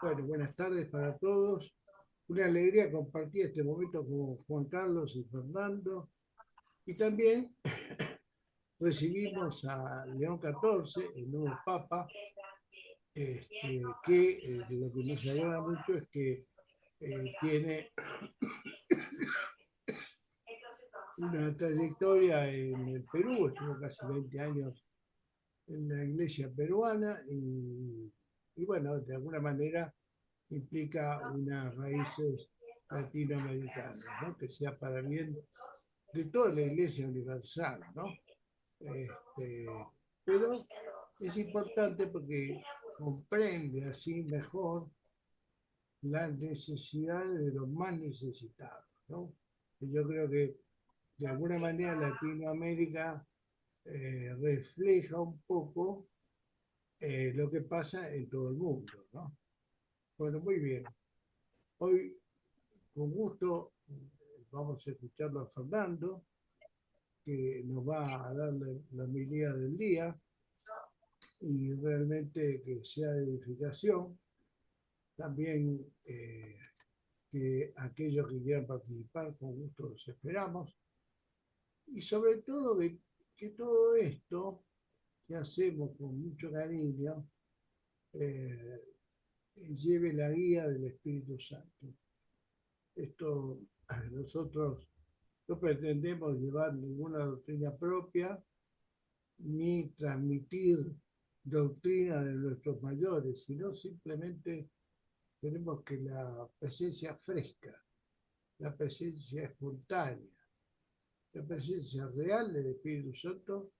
Bueno, buenas tardes para todos. Una alegría compartir este momento con Juan Carlos y Fernando. Y también recibimos a León XIV, el nuevo Papa, que de lo que nos agrada mucho es que tiene una trayectoria en el Perú, estuvo casi 20 años en la iglesia peruana y bueno, de alguna manera implica unas raíces latinoamericanas, ¿no? Que sea para bien de toda la Iglesia Universal, ¿no? Este, pero es importante porque comprende así mejor las necesidades de los más necesitados, ¿no? Y yo creo que de alguna manera Latinoamérica refleja un poco lo que pasa en todo el mundo, ¿no? Bueno, muy bien. Hoy, con gusto, vamos a escucharlo a Fernando, que nos va a dar la homilía del día y realmente que sea de edificación. También que aquellos que quieran participar, con gusto los esperamos. Y sobre todo que todo esto que hacemos con mucho cariño eh, lleve la guía del Espíritu Santo. Esto nosotros no pretendemos llevar ninguna doctrina propia, ni transmitir doctrina de nuestros mayores, sino simplemente queremos que la presencia fresca, la presencia espontánea, la presencia real del Espíritu Santo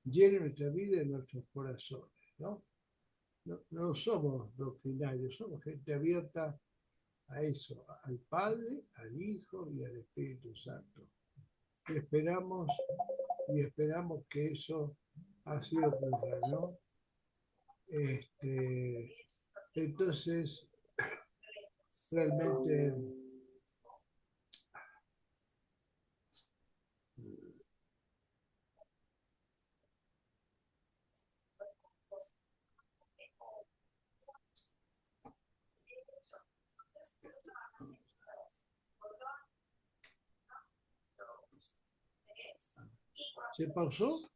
llene nuestra vida y nuestros corazones, ¿no? No somos doctrinarios, somos gente abierta a eso, al Padre, al Hijo y al Espíritu Santo. Y esperamos que eso así ocurra, ¿no? Entonces, realmente se pausó.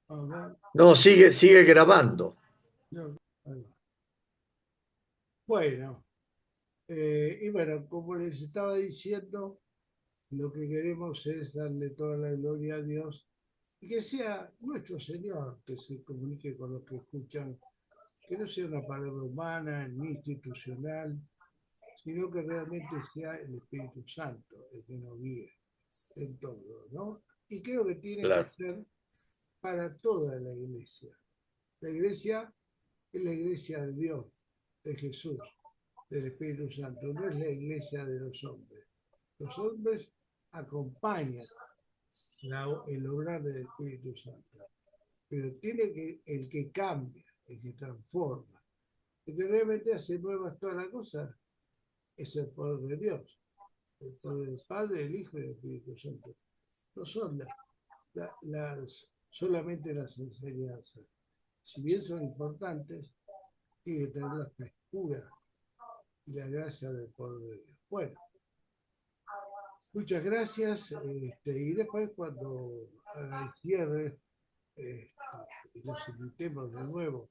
A ver, No, sigue grabando. no, bueno, y bueno, como les estaba diciendo, lo que queremos es darle toda la gloria a Dios y que sea nuestro Señor que se comunique con los que escuchan, que no sea una palabra humana ni institucional, sino que realmente sea el Espíritu Santo el que nos guíe en todo, ¿no? Y creo que tiene que Claro. ser para toda la iglesia. La iglesia es la iglesia de Dios, de Jesús, del Espíritu Santo, no es la iglesia de los hombres. Los hombres acompañan el obrar del Espíritu Santo, pero tiene que el que cambia, el que transforma, el que realmente hace nuevas todas las cosas, es el poder de Dios, el poder del Padre, del Hijo y del Espíritu Santo. No son solamente las enseñanzas, si bien son importantes, tiene que tener la frescura y la gracia del poder de Dios. Bueno, muchas gracias. Y después cuando haga el cierre, este, y los invitemos de nuevo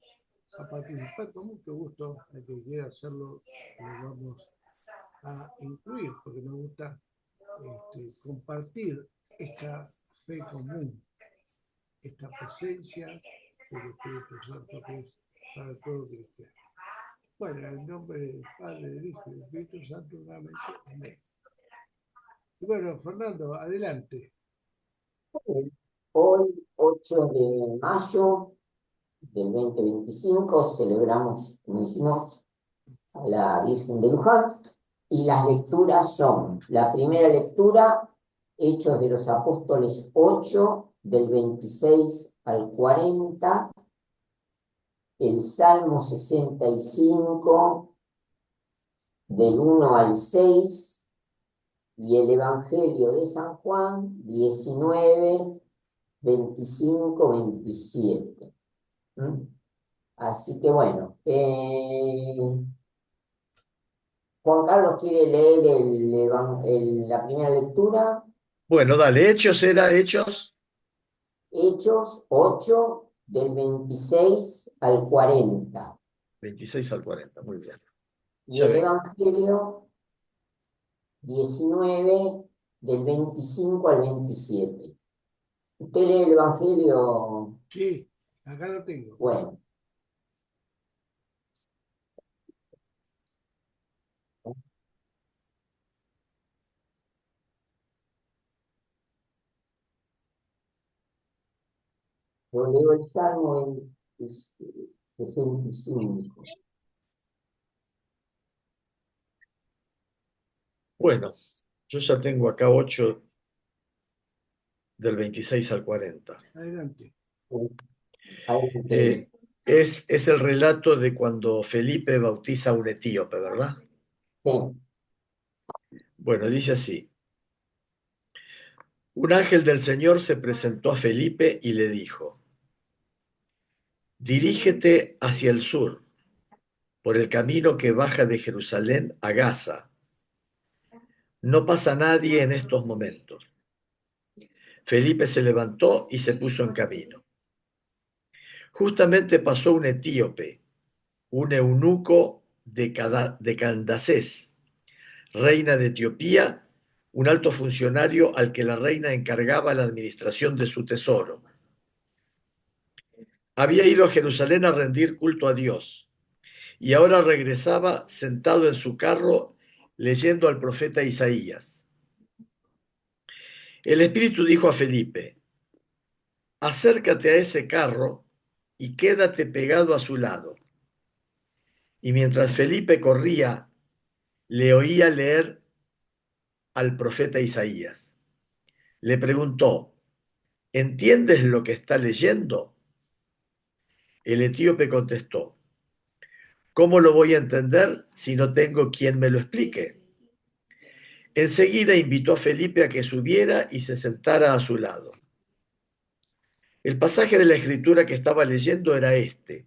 a participar, con mucho gusto, el que quiera hacerlo, lo vamos a incluir, porque nos gusta compartir esta fe común, esta presencia del Espíritu Santo que es para todo cristiano. Bueno, en el nombre del Padre, del Hijo y del Espíritu Santo, nuevamente, amén. Y bueno, Fernando, adelante. Hoy, 8 de mayo del 2025, celebramos, como dijimos, a la Virgen de Luján y las lecturas son, la primera lectura, Hechos de los Apóstoles 8, del 26 al 40, el Salmo 65, del 1 al 6, y el Evangelio de San Juan, 19, 25, 27. Así que bueno, Juan Carlos quiere leer la primera lectura, Bueno, dale, Hechos era Hechos. Hechos 8 del 26 al 40, 26 al 40, muy bien. y Ya el vengo. Evangelio 19 del 25 al 27. ¿Usted lee el Evangelio? Sí, acá lo tengo. Bueno, yo leo el Salmo el 65. Bueno, yo ya tengo acá 8 del 26 al 40. Adelante. Adelante. Eh, es el relato de cuando Felipe bautiza a un etíope, ¿verdad? Sí, Bueno, dice así. Un ángel del Señor se presentó a Felipe y le dijo, dirígete hacia el sur, por el camino que baja de Jerusalén a Gaza. No pasa nadie en estos momentos. Felipe se levantó y se puso en camino. Justamente pasó un etíope, un eunuco de Candacés, reina de Etiopía, un alto funcionario al que la reina encargaba la administración de su tesoro. Había ido a Jerusalén a rendir culto a Dios y ahora regresaba sentado en su carro leyendo al profeta Isaías. El Espíritu dijo a Felipe, acércate a ese carro y quédate pegado a su lado. Y mientras Felipe corría, le oía leer al profeta Isaías. Le preguntó, ¿entiendes lo que está leyendo? El etíope contestó, ¿cómo lo voy a entender si no tengo quien me lo explique? Enseguida invitó a Felipe a que subiera y se sentara a su lado. El pasaje de la escritura que estaba leyendo era este.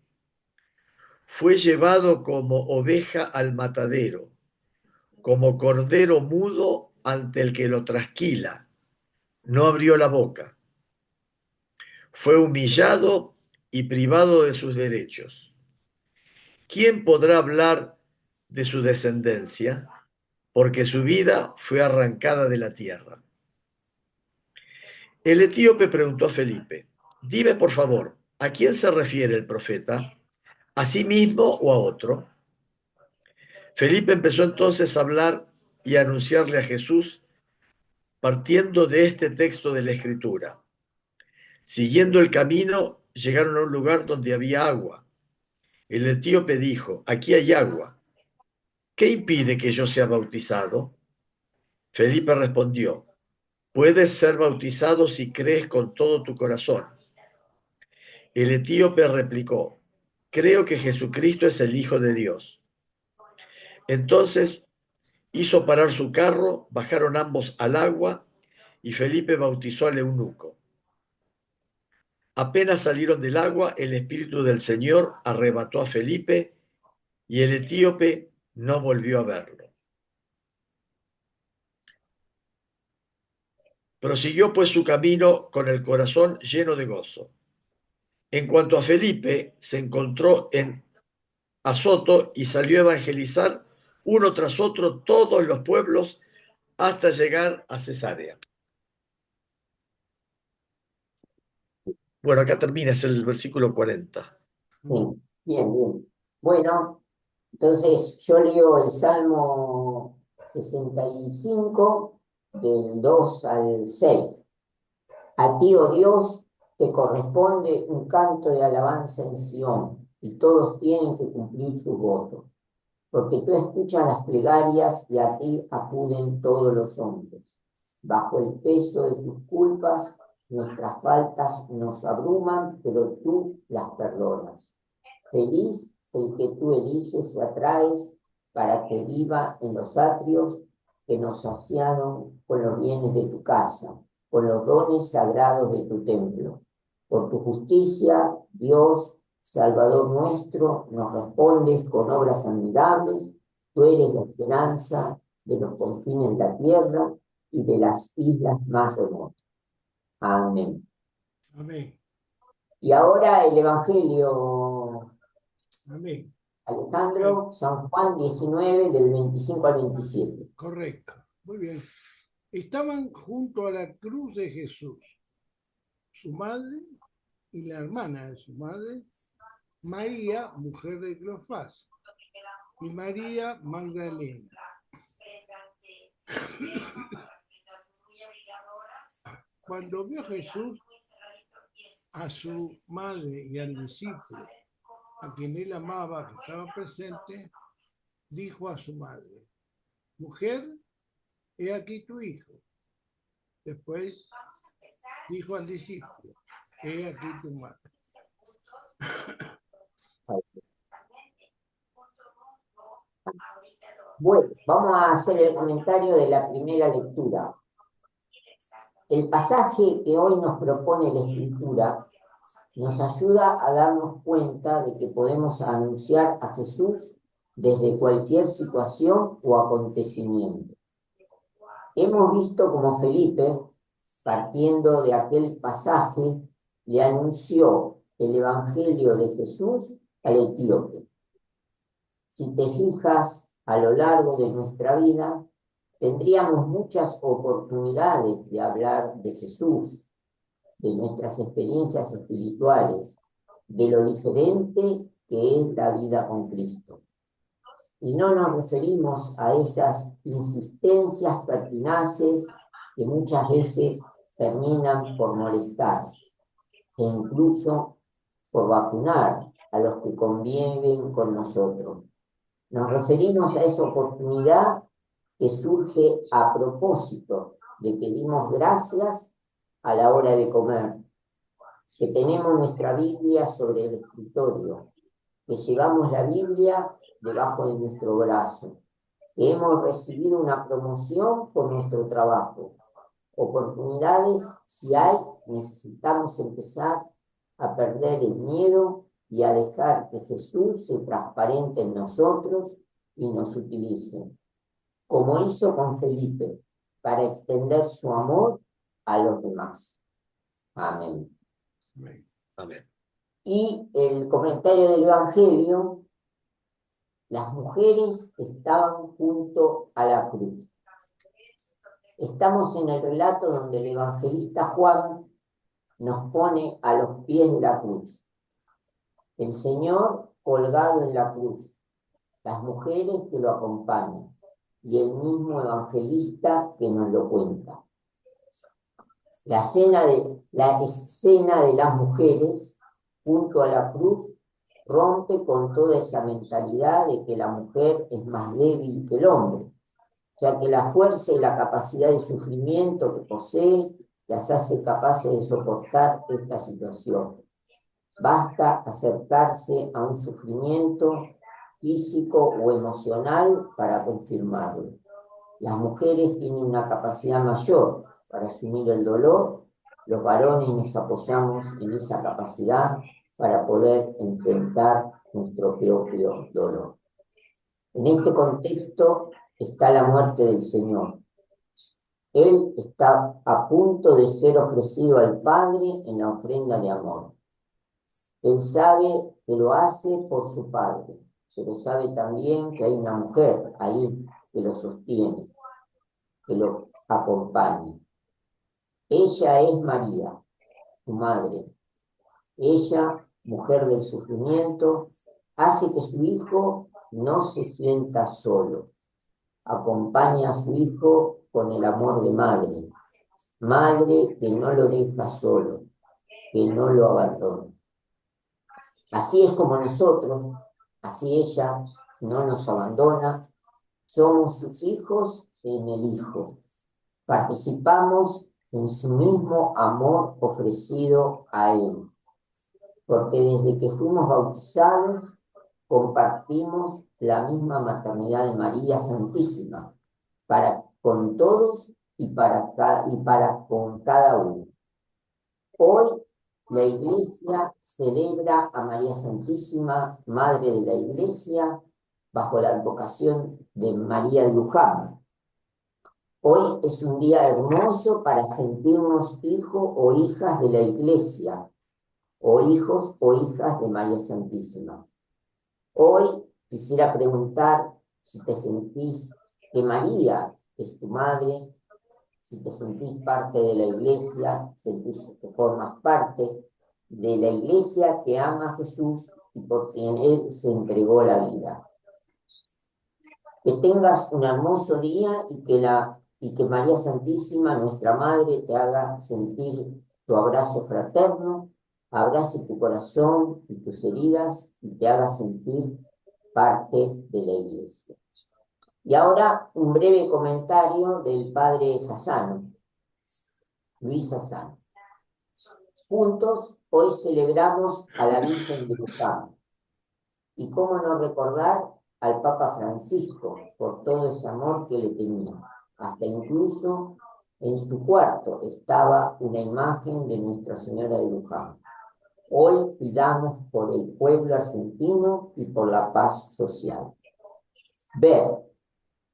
Fue llevado como oveja al matadero, como cordero mudo ante el que lo trasquila. No abrió la boca. Fue humillado y privado de sus derechos. ¿Quién podrá hablar de su descendencia? Porque su vida fue arrancada de la tierra. El etíope preguntó a Felipe, dime por favor, ¿a quién se refiere el profeta? ¿A sí mismo o a otro? Felipe empezó entonces a hablar y a anunciarle a Jesús partiendo de este texto de la Escritura. Siguiendo el camino, llegaron a un lugar donde había agua. El etíope dijo, aquí hay agua. ¿Qué impide que yo sea bautizado? Felipe respondió, puedes ser bautizado si crees con todo tu corazón. El etíope replicó, creo que Jesucristo es el Hijo de Dios. Entonces hizo parar su carro, bajaron ambos al agua y Felipe bautizó al eunuco. Apenas salieron del agua, el Espíritu del Señor arrebató a Felipe y el etíope no volvió a verlo. Prosiguió pues su camino con el corazón lleno de gozo. En cuanto a Felipe, se encontró en Azoto y salió a evangelizar uno tras otro todos los pueblos hasta llegar a Cesarea. Bueno, acá termina, es el versículo 40. sí, bien, bien. Bueno, entonces yo leo el Salmo 65 del 2 al 6. A ti, oh Dios, te corresponde un canto de alabanza en Sión, y todos tienen que cumplir sus votos, porque tú escuchas las plegarias y a ti acuden todos los hombres. Bajo el peso de sus culpas, nuestras faltas nos abruman, pero tú las perdonas. Feliz el que tú eliges y atraes para que viva en los atrios que nos saciaron con los bienes de tu casa, con los dones sagrados de tu templo. Por tu justicia, Dios, Salvador nuestro, nos respondes con obras admirables. Tú eres la esperanza de los confines de la tierra y de las islas más remotas. Amén. Amén. Y ahora el Evangelio, Amén. Alejandro, San Juan 19, del 25 al 27. Correcto. Muy bien. Estaban junto a la cruz de Jesús, su madre y la hermana de su madre, María, mujer de Cleofás, y María Magdalena. Cuando vio Jesús a su madre y al discípulo, a quien él amaba, que estaba presente, dijo a su madre: mujer, he aquí tu hijo. Después dijo al discípulo: he aquí tu madre. Bueno, vamos a hacer el comentario de la primera lectura. El pasaje que hoy nos propone la Escritura nos ayuda a darnos cuenta de que podemos anunciar a Jesús desde cualquier situación o acontecimiento. Hemos visto cómo Felipe, partiendo de aquel pasaje, le anunció el Evangelio de Jesús al etíope. Si te fijas, a lo largo de nuestra vida, tendríamos muchas oportunidades de hablar de Jesús, de nuestras experiencias espirituales, de lo diferente que es la vida con Cristo. Y no nos referimos a esas insistencias pertinaces que muchas veces terminan por molestar e incluso por vacunar a los que conviven con nosotros. Nos referimos a esa oportunidad que surge a propósito de que dimos gracias a la hora de comer, que tenemos nuestra Biblia sobre el escritorio, que llevamos la Biblia debajo de nuestro brazo, que hemos recibido una promoción por nuestro trabajo. Oportunidades, si hay, necesitamos empezar a perder el miedo y a dejar que Jesús se transparente en nosotros y nos utilice, como hizo con Felipe, para extender su amor a los demás. Amén. Amén. Y el comentario del Evangelio: las mujeres estaban junto a la cruz. Estamos en el relato donde el evangelista Juan nos pone a los pies de la cruz. El Señor colgado en la cruz, las mujeres que lo acompañan y el mismo evangelista que nos lo cuenta. La escena de las mujeres junto a la cruz rompe con toda esa mentalidad de que la mujer es más débil que el hombre, ya que la fuerza y la capacidad de sufrimiento que posee las hace capaces de soportar esta situación. Basta acercarse a un sufrimiento físico o emocional para confirmarlo. Las mujeres tienen una capacidad mayor para asumir el dolor. Los varones nos apoyamos en esa capacidad para poder enfrentar nuestro propio dolor. En este contexto está la muerte del Señor. Él está a punto de ser ofrecido al Padre en la ofrenda de amor. Él sabe que lo hace por su Padre, pero sabe también que hay una mujer ahí que lo sostiene, que lo acompaña. Ella es María, su madre. Ella, mujer del sufrimiento, hace que su hijo no se sienta solo. Acompaña a su hijo con el amor de madre. Madre que no lo deja solo, que no lo abandona. Así es como nosotros, así ella no nos abandona. Somos sus hijos en el Hijo. Participamos en su mismo amor ofrecido a Él. Porque desde que fuimos bautizados, compartimos la misma maternidad de María Santísima, para con todos y para con cada uno. Hoy La Iglesia celebra a María Santísima, Madre de la Iglesia, bajo la advocación de María de Luján. Hoy es un día hermoso para sentirnos hijos o hijas de la Iglesia, o hijos o hijas de María Santísima. Hoy quisiera preguntar si te sentís que María es tu madre, si te sentís parte de la Iglesia, sentís que formas parte de la Iglesia que ama a Jesús y por quien Él se entregó la vida. Que tengas un hermoso día y que María Santísima, nuestra Madre, te haga sentir tu abrazo fraterno, abrace tu corazón y tus heridas y te haga sentir parte de la Iglesia. Y ahora un breve comentario del padre Sassano, Luis Sassano. Juntos hoy celebramos a la Virgen de Luján. Y cómo no recordar al Papa Francisco por todo ese amor que le tenía. Hasta incluso en su cuarto estaba una imagen de Nuestra Señora de Luján. Hoy pidamos por el pueblo argentino y por la paz social. Ver,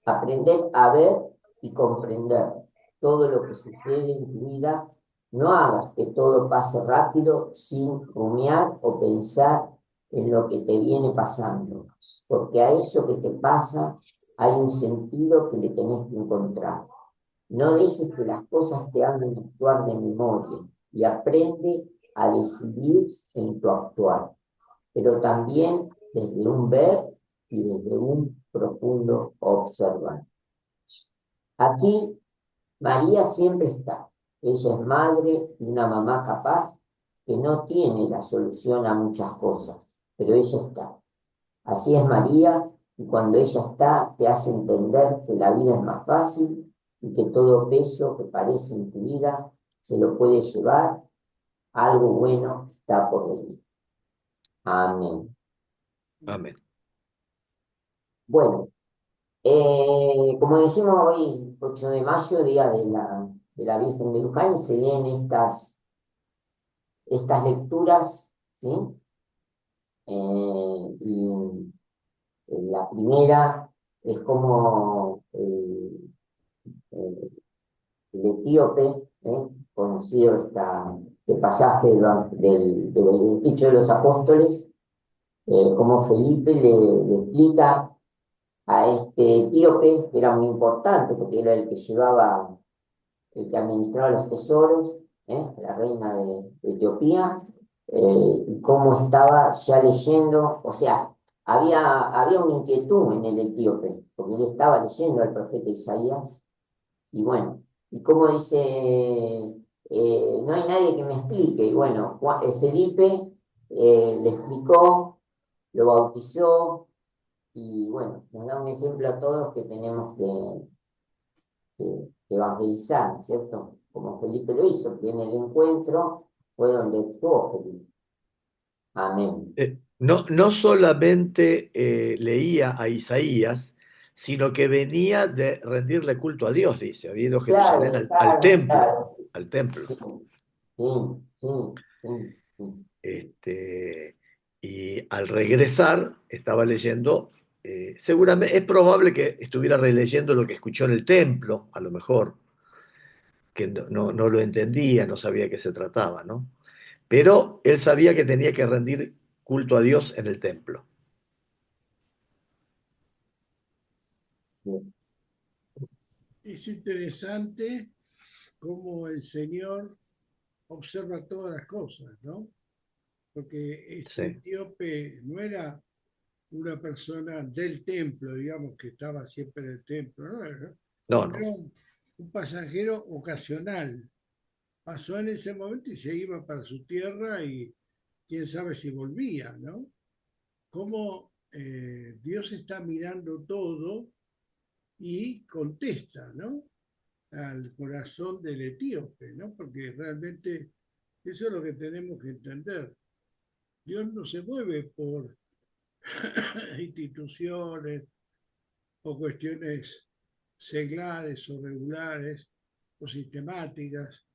aprender a ver y comprender todo lo que sucede en tu vida. No hagas que todo pase rápido sin rumiar o pensar en lo que te viene pasando, porque a eso que te pasa hay un sentido que le tenés que encontrar. No dejes que las cosas te hagan actuar de memoria y aprende a decidir en tu actuar, pero también desde un ver y desde un profundo observar. Aquí María siempre está. Ella es madre y una mamá capaz que no tiene la solución a muchas cosas, pero ella está. Así es María, y cuando ella está te hace entender que la vida es más fácil y que todo peso que parece en tu vida se lo puede llevar, algo bueno está por venir. Amén. Amén. Bueno, como dijimos hoy, 8 de mayo, día de la Virgen de Luján, y se leen estas lecturas, ¿sí? Y la primera es como el etíope, conocido este pasaje del dicho de los apóstoles, como Felipe le explica a este etíope, que era muy importante porque era el que llevaba, el que administraba los tesoros, la reina de Etiopía, y cómo estaba ya leyendo, o sea, había una inquietud en el etíope, porque él estaba leyendo al profeta Isaías, y bueno, y como dice, no hay nadie que me explique, y bueno, Felipe le explicó, lo bautizó, y bueno, nos da un ejemplo a todos que tenemos que evangelizar, ¿cierto? Como Felipe lo hizo, que en el encuentro fue donde actuó Felipe. Amén. No solamente leía a Isaías, sino que venía de rendirle culto a Dios, dice, había ido a Jerusalén Claro, claro, claro. al templo. Sí, sí, sí, sí, sí. Y al regresar estaba leyendo, seguramente es probable que estuviera releyendo lo que escuchó en el templo, a lo mejor, que no lo entendía, no sabía de qué se trataba, ¿no? Pero él sabía que tenía que rendir culto a Dios en el templo. Sí. Es interesante cómo el Señor observa todas las cosas, ¿no? Porque este Sí. etíope no era una persona del templo, digamos, que estaba siempre en el templo, ¿no? No, Era no. un pasajero ocasional. Pasó en ese momento y se iba para su tierra y quién sabe si volvía, ¿no? Cómo Dios está mirando todo y contesta, ¿no? Al corazón del etíope, ¿no? Porque realmente eso es lo que tenemos que entender. Dios no se mueve por instituciones o cuestiones seglares o regulares o sistemáticas.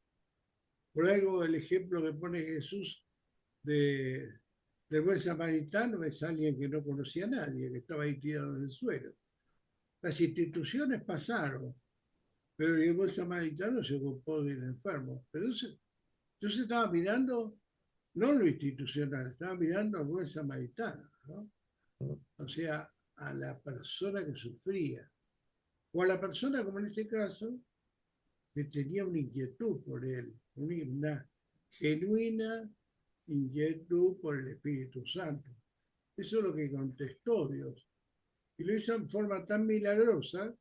Por algo el ejemplo que pone Jesús del buen samaritano es alguien que no conocía a nadie, que estaba ahí tirado en el suelo. Las instituciones pasaron, pero el buen samaritano se ocupó del enfermo. Pero entonces estaba mirando no lo institucional, estaba mirando al buen samaritano, ¿no? O sea, a la persona que sufría, o a la persona, como en este caso, que tenía una inquietud por él, una genuina inquietud por el Espíritu Santo. Eso es lo que contestó Dios. Y lo hizo en forma tan milagrosa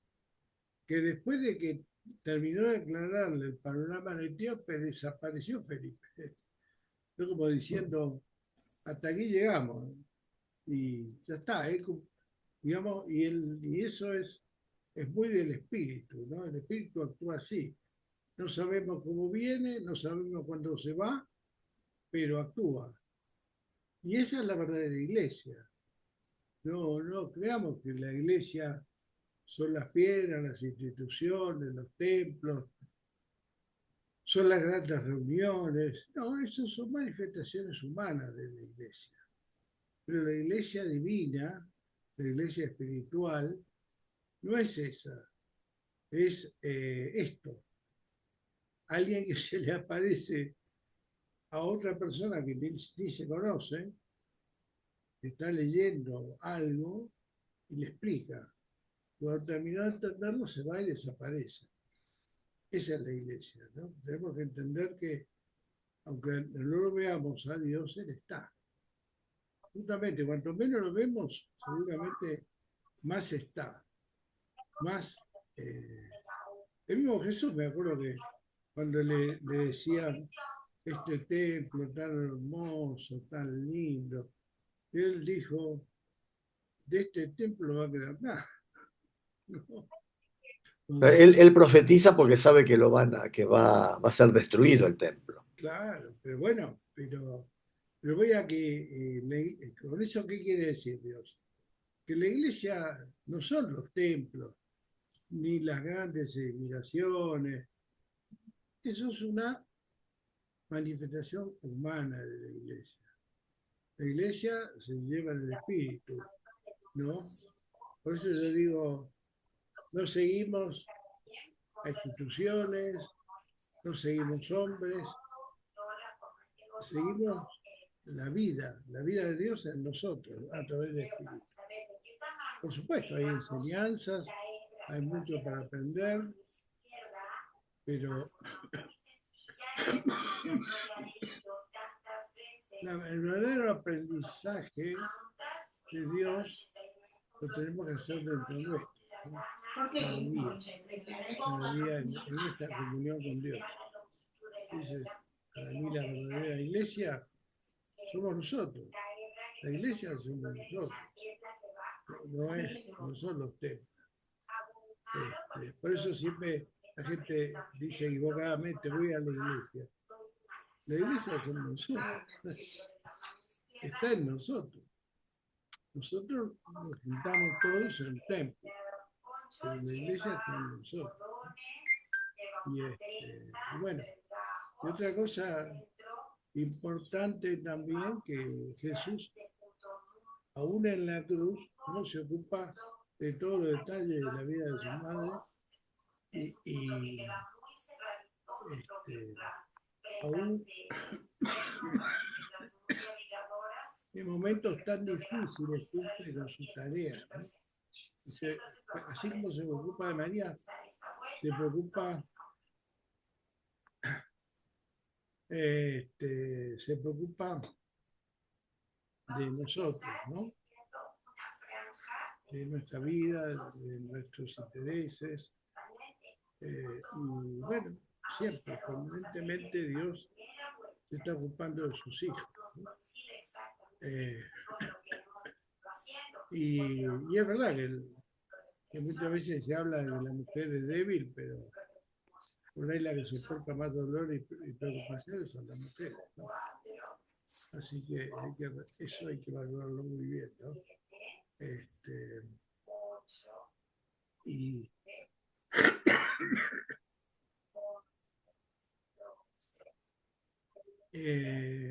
que después de que terminó de aclararle el panorama de Etíope, desapareció Felipe. Fue como diciendo, hasta aquí llegamos. Y ya está, digamos, y eso es muy del espíritu, ¿no? El espíritu actúa así. No sabemos cómo viene, no sabemos cuándo se va, pero actúa. Y esa es la verdadera iglesia. No creamos que la iglesia son las piedras, las instituciones, los templos, son las grandes reuniones. No, eso son manifestaciones humanas de la iglesia. Pero la iglesia divina, la iglesia espiritual, no es esa, es esto. Alguien que se le aparece a otra persona que ni se conoce, está leyendo algo y le explica. Cuando terminó de entenderlo, se va y desaparece. Esa es la iglesia, ¿no? Tenemos que entender que, aunque no lo veamos a Dios, Él está. Justamente, cuanto menos lo vemos, seguramente más está, más... el mismo Jesús, me acuerdo que cuando le decían este templo tan hermoso, tan lindo, él dijo, de este templo no va a quedar nada. No, Él profetiza porque sabe que va a ser destruido el templo. claro, pero bueno, pero voy a que, con eso, ¿qué quiere decir Dios? Que la iglesia no son los templos, ni las grandes edificaciones, eso es una manifestación humana de la iglesia. La iglesia se lleva en el espíritu, ¿no? Por eso yo digo, no seguimos a instituciones, no seguimos hombres, seguimos la vida de Dios en nosotros, a través del Espíritu. Por supuesto, hay enseñanzas, hay mucho para aprender, pero el verdadero aprendizaje de Dios lo tenemos que hacer dentro nuestro, ¿no? Cada día en esta comunión con Dios. Dice, para mí la verdadera iglesia somos nosotros. La iglesia somos nosotros. No son los templos. Por eso siempre la gente dice equivocadamente, voy a la iglesia. La iglesia somos nosotros. Está en nosotros. Nosotros nos juntamos todos en el templo, pero la iglesia está en nosotros. Y bueno, y otra cosa importante también, que Jesús, aún en la cruz, no se ocupa de todos los detalles de la vida de su madre y aún en momentos tan difíciles cumple con su tarea, ¿no? Así como se preocupa de María, se preocupa, se preocupa de nosotros, ¿no? De nuestra vida, de nuestros intereses. Y bueno, siempre, permanentemente Dios se está ocupando de sus hijos, ¿no? Y es verdad que muchas veces se habla de que la mujer es débil, pero por ahí la que soporta más dolor y preocupaciones son las mujeres, ¿no? Así que, eso hay que valorarlo muy bien, ¿no? Y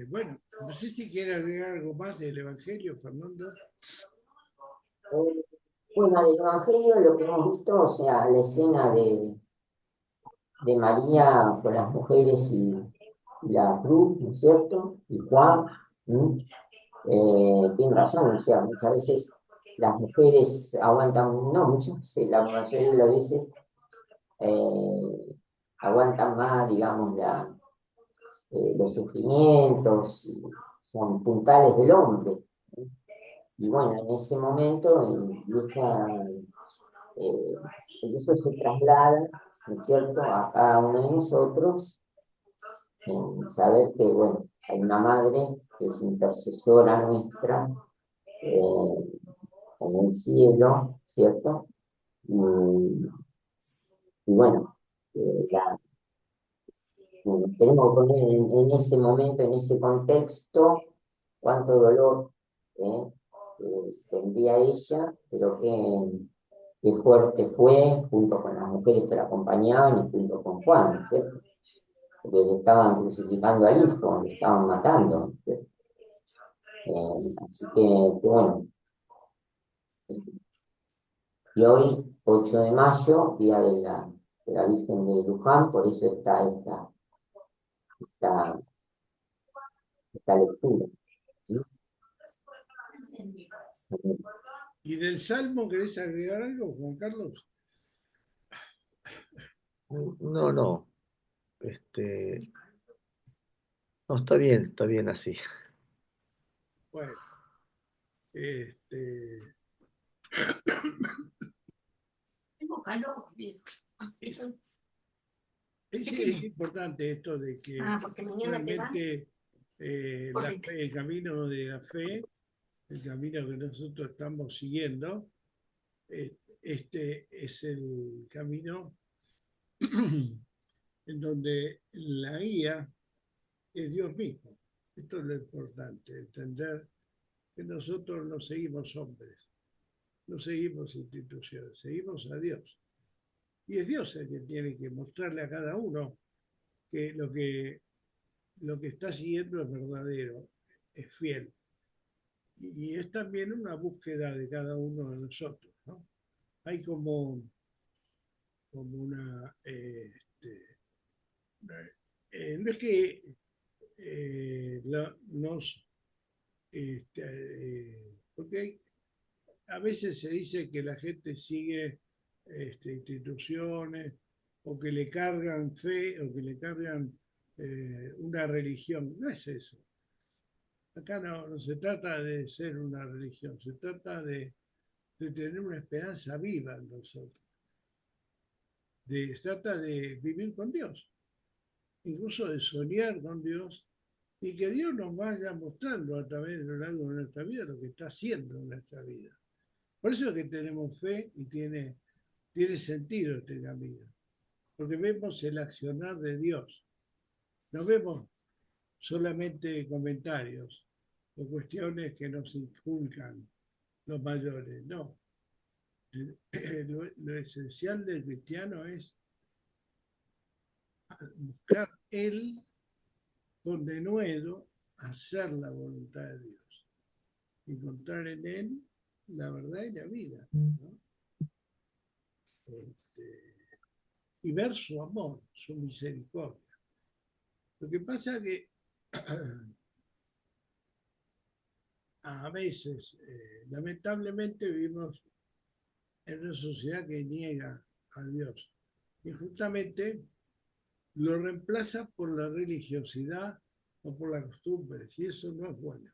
Bueno, no sé si quiere agregar algo más del Evangelio, Fernando. Eh, bueno, del Evangelio lo que hemos visto, o sea, la escena de María con las mujeres y la cruz, ¿no es cierto? Y Juan, ¿m? Tiene razón, o sea, muchas veces las mujeres aguantan, no muchas veces, la mayoría de las veces eh, aguantan más, digamos, los sufrimientos, y son puntales del hombre. Y bueno, en ese momento eh, eso se traslada, ¿no es cierto?, a cada uno de nosotros, en saber que, bueno, hay una madre que es intercesora nuestra en el cielo, ¿cierto? Y, y bueno, tenemos que poner en ese momento, en ese contexto, cuánto dolor tendría ella, pero qué fuerte fue, junto con las mujeres que la acompañaban y junto con Juan, ¿cierto? Porque le estaban crucificando al hijo, le estaban matando, ¿cierto? Así que bueno, y hoy, 8 de mayo, día de la Virgen de Luján, por eso está esta, esta lectura. ¿Sí? ¿Y del Salmo querés agregar algo, Juan Carlos? No, no. No, está bien así. Bueno, este, Tengo calor, viejo. es, es importante esto de que Porque mañana te van. realmente el camino de la fe, el camino que nosotros estamos siguiendo, este es el camino en donde la guía es Dios mismo. Esto es lo importante, entender que nosotros no seguimos hombres, no seguimos instituciones, seguimos a Dios. Y es Dios el que tiene que mostrarle a cada uno que lo que está siguiendo es verdadero, es fiel. Y es también una búsqueda de cada uno de nosotros, ¿no? Hay como una... no es que nos... porque a veces se dice que la gente sigue instituciones o que le cargan fe o que le cargan una religión. No es eso. Acá no se trata de ser una religión, se trata de tener una esperanza viva en nosotros. Se trata de vivir con Dios, incluso de soñar con Dios y que Dios nos vaya mostrando a través de lo largo de nuestra vida lo que está haciendo en nuestra vida. Por eso es que tenemos fe y tiene sentido este camino, porque vemos el accionar de Dios, no vemos solamente comentarios o cuestiones que nos inculcan los mayores, no. Lo esencial del cristiano es buscar Él con denuedo hacer la voluntad de Dios, encontrar en Él la verdad y la vida, ¿no? Este, y ver su amor, su misericordia. Lo que pasa es que a veces, lamentablemente, vivimos en una sociedad que niega a Dios y justamente lo reemplaza por la religiosidad o por las costumbres, y eso no es bueno.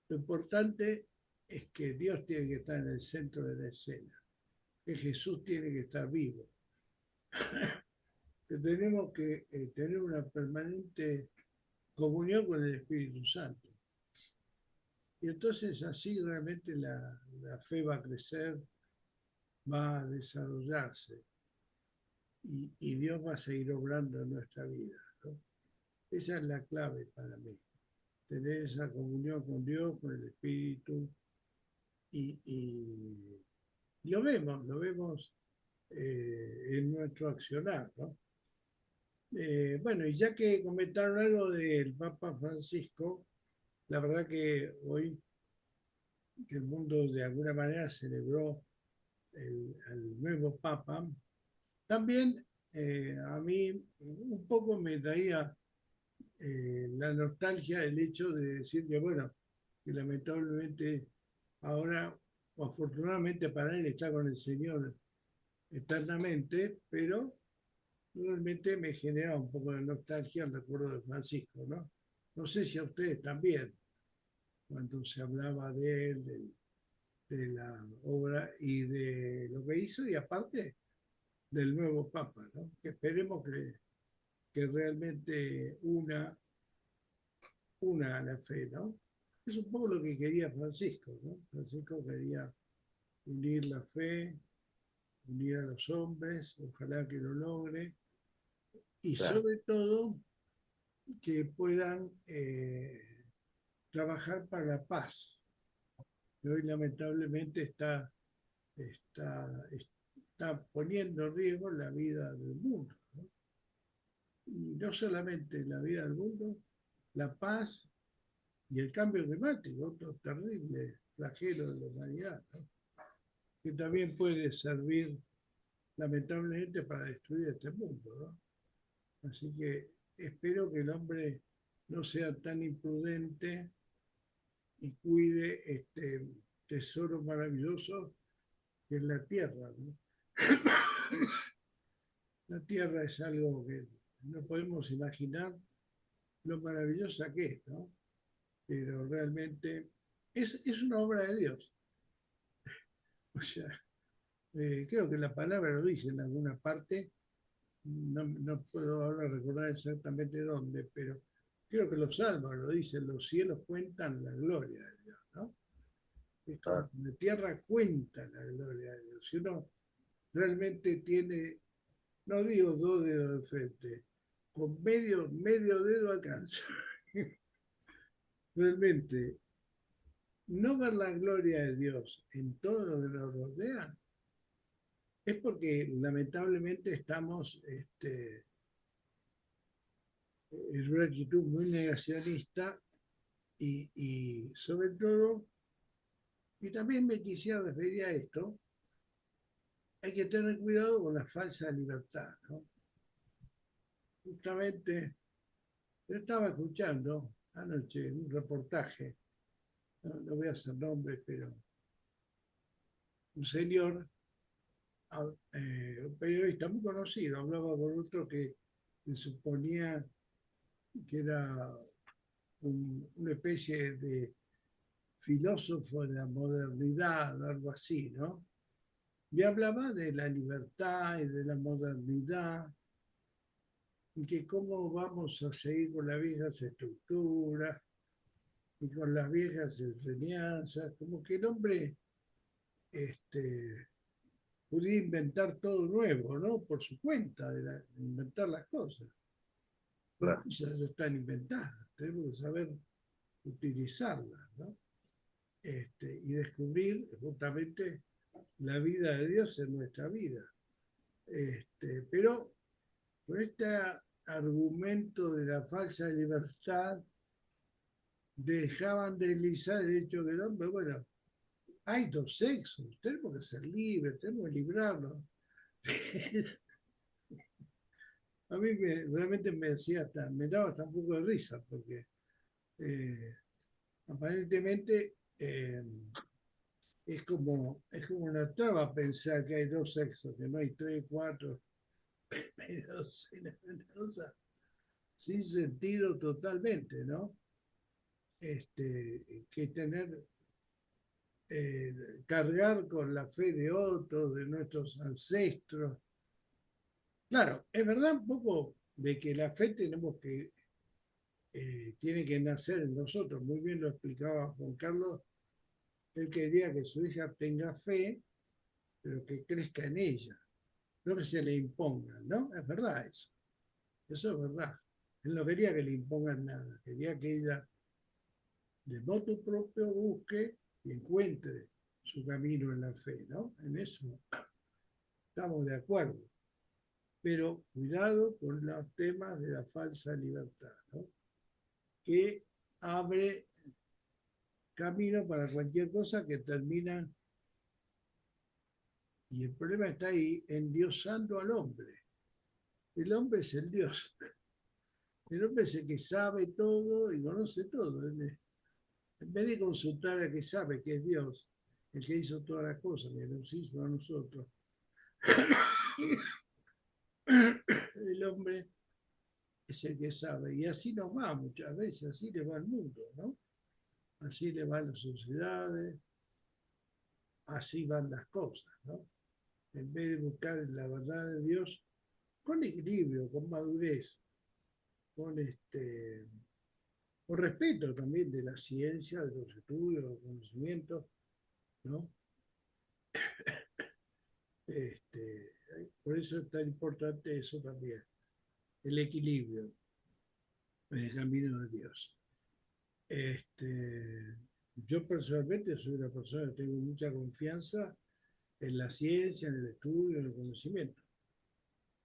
Lo importante es que Dios tiene que estar en el centro de la escena, que Jesús tiene que estar vivo, que tenemos que tener una permanente comunión con el Espíritu Santo. Y entonces así realmente la fe va a crecer, va a desarrollarse y Dios va a seguir obrando en nuestra vida, ¿no? Esa es la clave para mí, tener esa comunión con Dios, con el Espíritu y lo vemos en nuestro accionar, ¿no? Bueno, y ya que comentaron algo del Papa Francisco, la verdad que hoy que el mundo de alguna manera celebró al nuevo Papa, también a mí un poco me traía la nostalgia el hecho de decir que, bueno, que lamentablemente ahora, o afortunadamente para él, está con el Señor eternamente, pero realmente me genera un poco de nostalgia el recuerdo de Francisco, ¿no? No sé si a ustedes también, cuando se hablaba de él, de la obra y de lo que hizo, y aparte del nuevo Papa, ¿no? Que esperemos que realmente una a la fe, ¿no? Es un poco lo que quería Francisco, ¿no? Francisco quería unir la fe, unir a los hombres, ojalá que lo logre, y Claro. sobre todo que puedan trabajar para la paz, que hoy lamentablemente está poniendo en riesgo la vida del mundo, ¿no? Y no solamente la vida del mundo, la paz y el cambio climático, otro terrible flagelo de la humanidad, ¿no? Que también puede servir lamentablemente para destruir este mundo, ¿no? Así que espero que el hombre no sea tan imprudente y cuide este tesoro maravilloso que es la tierra, ¿no? La tierra es algo que no podemos imaginar lo maravillosa que es, ¿no? Pero realmente es una obra de Dios. O sea, creo que la palabra lo dice en alguna parte, no puedo ahora recordar exactamente dónde, pero creo que los salmos lo dicen, los cielos cuentan la gloria de Dios, ¿no? Es como Claro. que la tierra cuenta la gloria de Dios. Si uno realmente tiene, no digo dos dedos de frente, con medio dedo alcanza. Realmente, no ver la gloria de Dios en todo lo que nos rodea es porque lamentablemente estamos en una actitud muy negacionista y sobre todo, y también me quisiera referir a esto, hay que tener cuidado con la falsa libertad, ¿no? Justamente, yo estaba escuchando anoche un reportaje, no voy a hacer nombres, pero un señor, un periodista muy conocido, hablaba con otro que se suponía que era una especie de filósofo de la modernidad, algo así, ¿no? Y hablaba de la libertad y de la modernidad, y que cómo vamos a seguir con las viejas estructuras y con las viejas enseñanzas, como que el hombre este, pudiera inventar todo nuevo, ¿no? Por su cuenta, de inventar las cosas. Las Claro. cosas ya están inventadas, tenemos que saber utilizarlas, ¿no? Y descubrir justamente la vida de Dios en nuestra vida. Pero con este argumento de la falsa libertad, dejaban deslizar el hecho que el hombre, bueno, hay dos sexos, tenemos que ser libres, tenemos que librarnos. A mí realmente me decía hasta, me daba hasta un poco de risa, porque eh, aparentemente es como una traba pensar que hay dos sexos, que no hay tres, cuatro, hay dos, una cosa sin sentido totalmente, ¿no? Que tener, cargar con la fe de otros, de nuestros ancestros. Claro, es verdad un poco de que la fe tiene que nacer en nosotros. Muy bien lo explicaba Juan Carlos. Él quería que su hija tenga fe, pero que crezca en ella, no que se le imponga, ¿no? Es verdad eso. Eso es verdad. Él no quería que le impongan nada, quería que ella de motu propio busque y encuentre su camino en la fe, ¿no? En eso estamos de acuerdo. pero cuidado con los temas de la falsa libertad, ¿no? Que abre camino para cualquier cosa que termina, y el problema está ahí, endiosando al hombre. El hombre es el Dios. El hombre es el que sabe todo y conoce todo. En vez de consultar al que sabe que es Dios, el que hizo todas las cosas, que nos hizo a nosotros, el hombre es el que sabe. Y así nos va muchas veces, así le va al mundo, ¿no? Así le van las sociedades, así van las cosas, ¿no? En vez de buscar la verdad de Dios con equilibrio, con madurez, con con respeto también de la ciencia, de los estudios, de los conocimientos, ¿no? Este, por eso es tan importante eso también, el equilibrio en el camino de Dios. Yo personalmente soy una persona que tengo mucha confianza en la ciencia, en el estudio, en el conocimiento,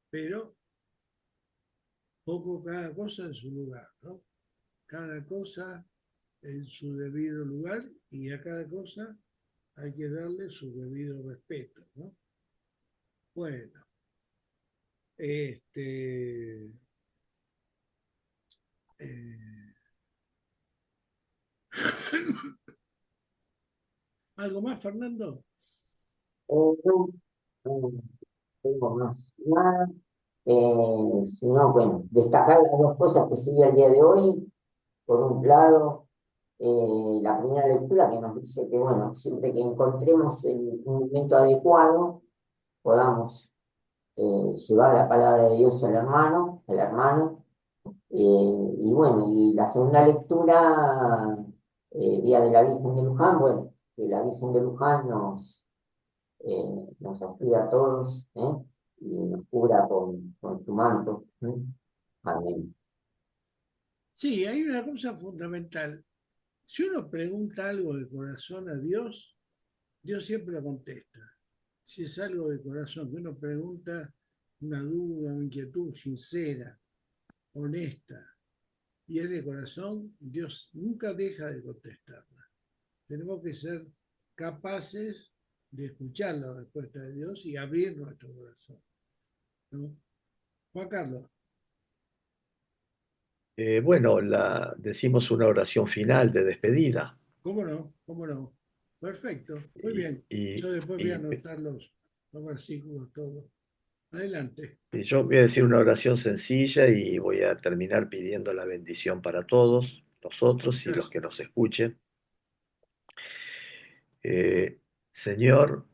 pero poco cada cosa en su lugar, ¿no? Cada cosa en su debido lugar y a cada cosa hay que darle su debido respeto, ¿no? Bueno, este, eh, ¿algo más, Fernando? No, no tengo más nada. Sino, bueno, destacar las dos cosas que sigue el día de hoy. Por un lado, la primera lectura que nos dice que, bueno, siempre que encontremos el momento adecuado, podamos llevar la palabra de Dios al hermano. Y bueno, y la segunda lectura, Día de la Virgen de Luján, bueno, que la Virgen de Luján nos ayude a todos, y nos cubra con su manto. Amén. Sí, hay una cosa fundamental. Si uno pregunta algo de corazón a Dios, Dios siempre lo contesta. Si es algo de corazón, que uno pregunta una duda, una inquietud sincera, honesta, y es de corazón, Dios nunca deja de contestarla. Tenemos que ser capaces de escuchar la respuesta de Dios y abrir nuestro corazón, ¿no? Juan Carlos, Bueno, decimos una oración final de despedida. ¿cómo no? ¿Cómo no? Perfecto, muy Y, bien. Yo y- después voy a y- anotar los versículos todos. Adelante. y yo voy a decir una oración sencilla y voy a terminar pidiendo la bendición para todos nosotros y los Gracias. que nos escuchen. Eh, Señor,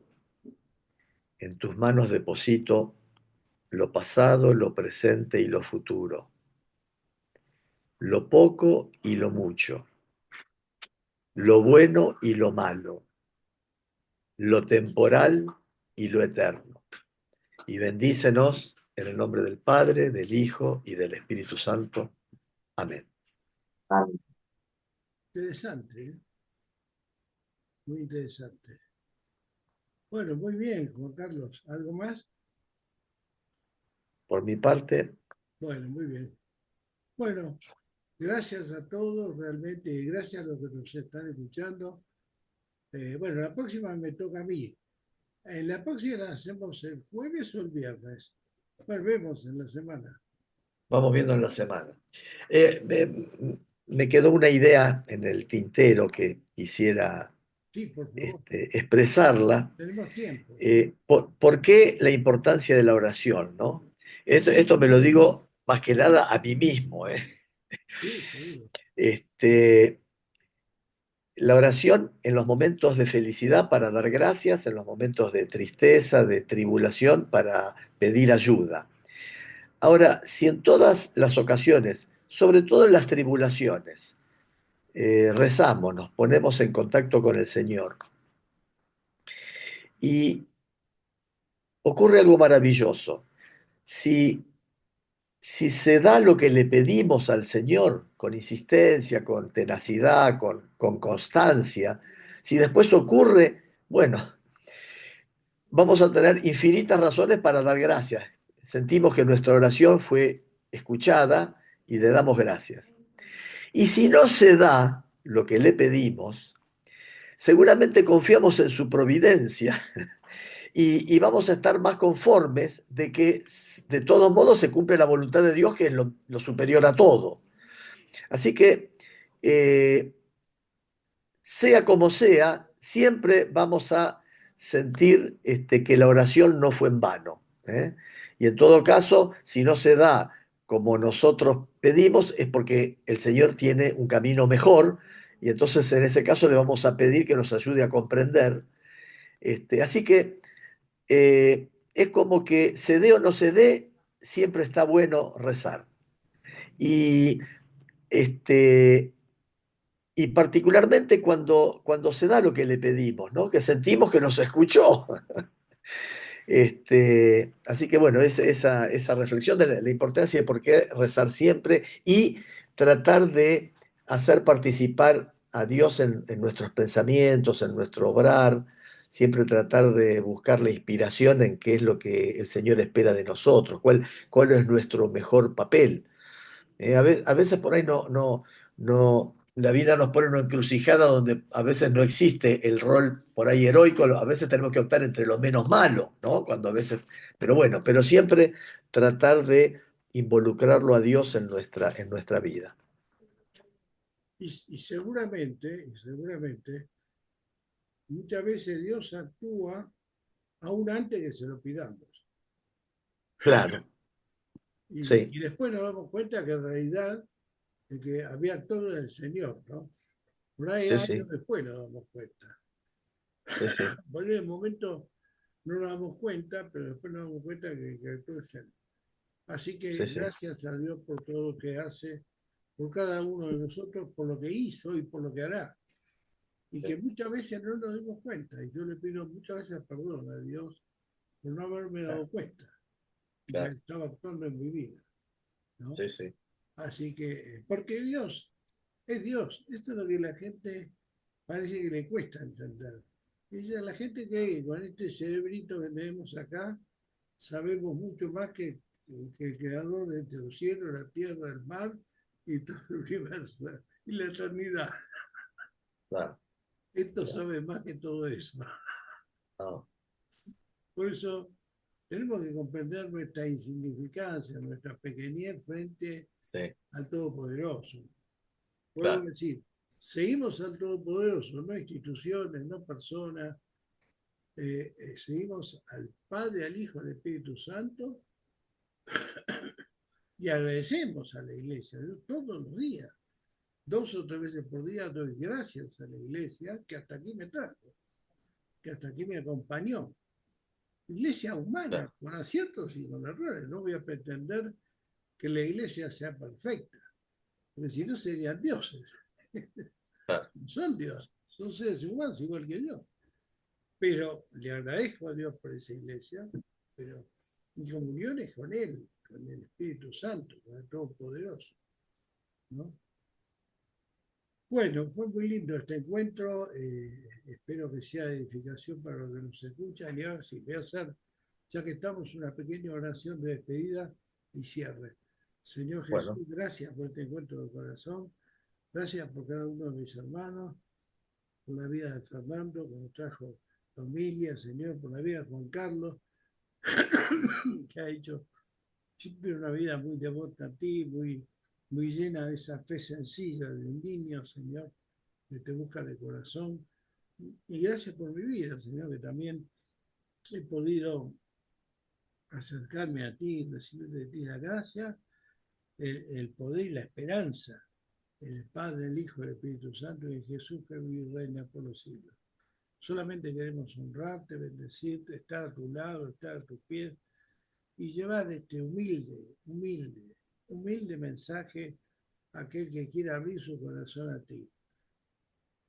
en tus manos deposito lo pasado, lo presente y lo futuro, lo poco y lo mucho, lo bueno y lo malo, lo temporal y lo eterno. Y bendícenos en el nombre del Padre, del Hijo y del Espíritu Santo. Amén. Amén. Interesante, ¿eh? Muy interesante. Bueno, muy bien, Juan Carlos. ¿Algo más? Por mi parte, Bueno, muy bien. Bueno, gracias a todos, realmente, y gracias a los que nos están escuchando. Bueno, la próxima me toca a mí. En la próxima la hacemos el jueves o el viernes. Bueno, vemos en la semana. vamos viendo en la semana. Me quedó una idea en el tintero que quisiera Sí, por favor. expresarla. Tenemos tiempo. ¿Por qué la importancia de la oración, no? Esto me lo digo más que nada a mí mismo, ¿eh? Sí, seguro. Este, la oración en los momentos de felicidad para dar gracias, en los momentos de tristeza, de tribulación, para pedir ayuda. Ahora, si en todas las ocasiones, sobre todo en las tribulaciones, rezamos, nos ponemos en contacto con el Señor y ocurre algo maravilloso. Si si se da lo que le pedimos al Señor con insistencia, con tenacidad, con constancia, si después ocurre, bueno, vamos a tener infinitas razones para dar gracias. sentimos que nuestra oración fue escuchada y le damos gracias. Y si no se da lo que le pedimos, seguramente confiamos en su providencia y vamos a estar más conformes de que de todos modos se cumple la voluntad de Dios, que es lo superior a todo. Así que, sea como sea, siempre vamos a sentir que la oración no fue en vano, ¿eh? Y en todo caso, si no se da como nosotros pedimos, es porque el Señor tiene un camino mejor, y entonces en ese caso le vamos a pedir que nos ayude a comprender. Así que es como que se dé o no se dé, siempre está bueno rezar. Y este, y particularmente cuando se da lo que le pedimos, ¿no? Que sentimos que nos escuchó. Así que bueno, esa reflexión de la importancia de por qué rezar siempre y tratar de hacer participar a Dios en nuestros pensamientos, en nuestro obrar, siempre tratar de buscar la inspiración en qué es lo que el Señor espera de nosotros, cuál es nuestro mejor papel. A veces por ahí no, la vida nos pone en una encrucijada donde a veces no existe el rol por ahí heroico, a veces tenemos que optar entre lo menos malo, ¿no? Cuando a veces, pero bueno, pero siempre tratar de involucrarlo a Dios en nuestra vida. Y seguramente, muchas veces Dios actúa aún antes que se lo pidamos. Claro, sí, Y después nos damos cuenta que en realidad el que había todo el Señor, ¿no? Por ahí sí, años sí, después nos damos cuenta. sí, sí, Por el momento no nos damos cuenta, pero después nos damos cuenta que todo es Él. Así sí, que sí, gracias a Dios por todo lo que hace, por cada uno de nosotros, por lo que hizo y por lo que hará. Y sí, que muchas veces no nos dimos cuenta. Y yo le pido muchas veces perdón a Dios por no haberme claro, dado cuenta de que claro, estaba actuando en mi vida, ¿no? sí, sí, Así que, porque Dios es Dios. Esto es lo que la gente parece que le cuesta entender. Y ya la gente cree que con este cerebrito que tenemos acá, sabemos mucho más que el creador de los cielos, la tierra, el mar y todo el universo y la eternidad. claro, Esto claro, sabe más que todo eso. no, Por eso tenemos que comprender nuestra insignificancia, nuestra pequeñez frente sí, al Todopoderoso. Vuelvo a claro, decir, seguimos al Todopoderoso, no instituciones, no personas, seguimos al Padre, al Hijo, al Espíritu Santo y agradecemos a la iglesia. Yo todos los días, 2 o 3 veces por día, doy gracias a la iglesia que hasta aquí me trajo, que hasta aquí me acompañó. Iglesia humana, claro, con aciertos y con errores. No voy a pretender que la iglesia sea perfecta, porque si no serían dioses. claro, Son dioses, son seres humanos igual que yo. Pero le agradezco a Dios por esa iglesia, pero mi comunión es con Él, con el Espíritu Santo, con el Todopoderoso, ¿no? Bueno, fue muy lindo este encuentro, espero que sea de edificación para los que nos escuchan y ahora sí, voy a hacer, ya que estamos, una pequeña oración de despedida y cierre. Señor Jesús, bueno, gracias por este encuentro de corazón, gracias por cada uno de mis hermanos, por la vida de Fernando, que nos trajo familia, Señor, por la vida de Juan Carlos, que ha hecho siempre una vida muy devota a ti, muy llena de esa fe sencilla de un niño, Señor, que te busca de corazón. Y gracias por mi vida, Señor, que también he podido acercarme a ti, recibir de ti la gracia, el poder y la esperanza, el Padre, el Hijo, el Espíritu Santo y Jesús que vive y reina por los siglos. Solamente queremos honrarte, bendecirte, estar a tu lado, estar a tus pies y llevar este humilde mensaje a aquel que quiera abrir su corazón a ti.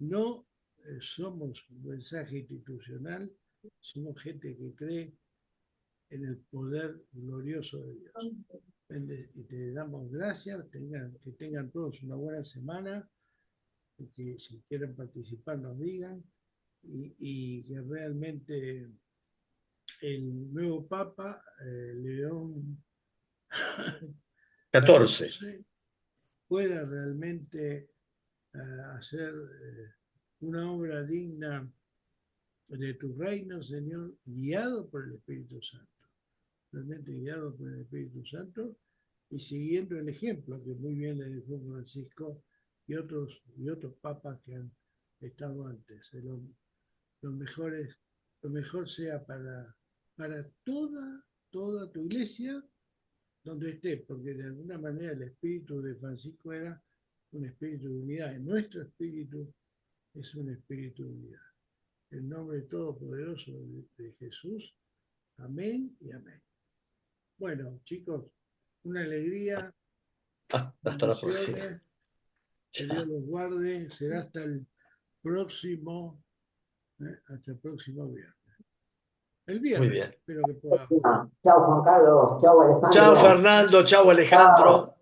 No somos un mensaje institucional, somos gente que cree en el poder glorioso de Dios. Y te damos gracias, que tengan todos una buena semana, y que si quieren participar nos digan, y que realmente el nuevo Papa, León 14. XIV, pueda realmente hacer una obra digna de tu reino, Señor, guiado por el Espíritu Santo, realmente guiado por el Espíritu Santo y siguiendo el ejemplo que muy bien le dejó Francisco y otros papas que han estado antes. Lo mejor sea para toda tu iglesia donde esté, porque de alguna manera el espíritu de Francisco era un espíritu de unidad, y nuestro espíritu es un espíritu de unidad. En nombre todopoderoso de Jesús, amén y amén. Bueno, chicos, una alegría, Hasta la próxima. bendiciones, que Dios los guarde, será hasta el próximo viernes. El Muy viernes, bien. espero que podamos. Chao, Juan Carlos. Chao, Alejandro. Chao, Fernando. Chao, Alejandro.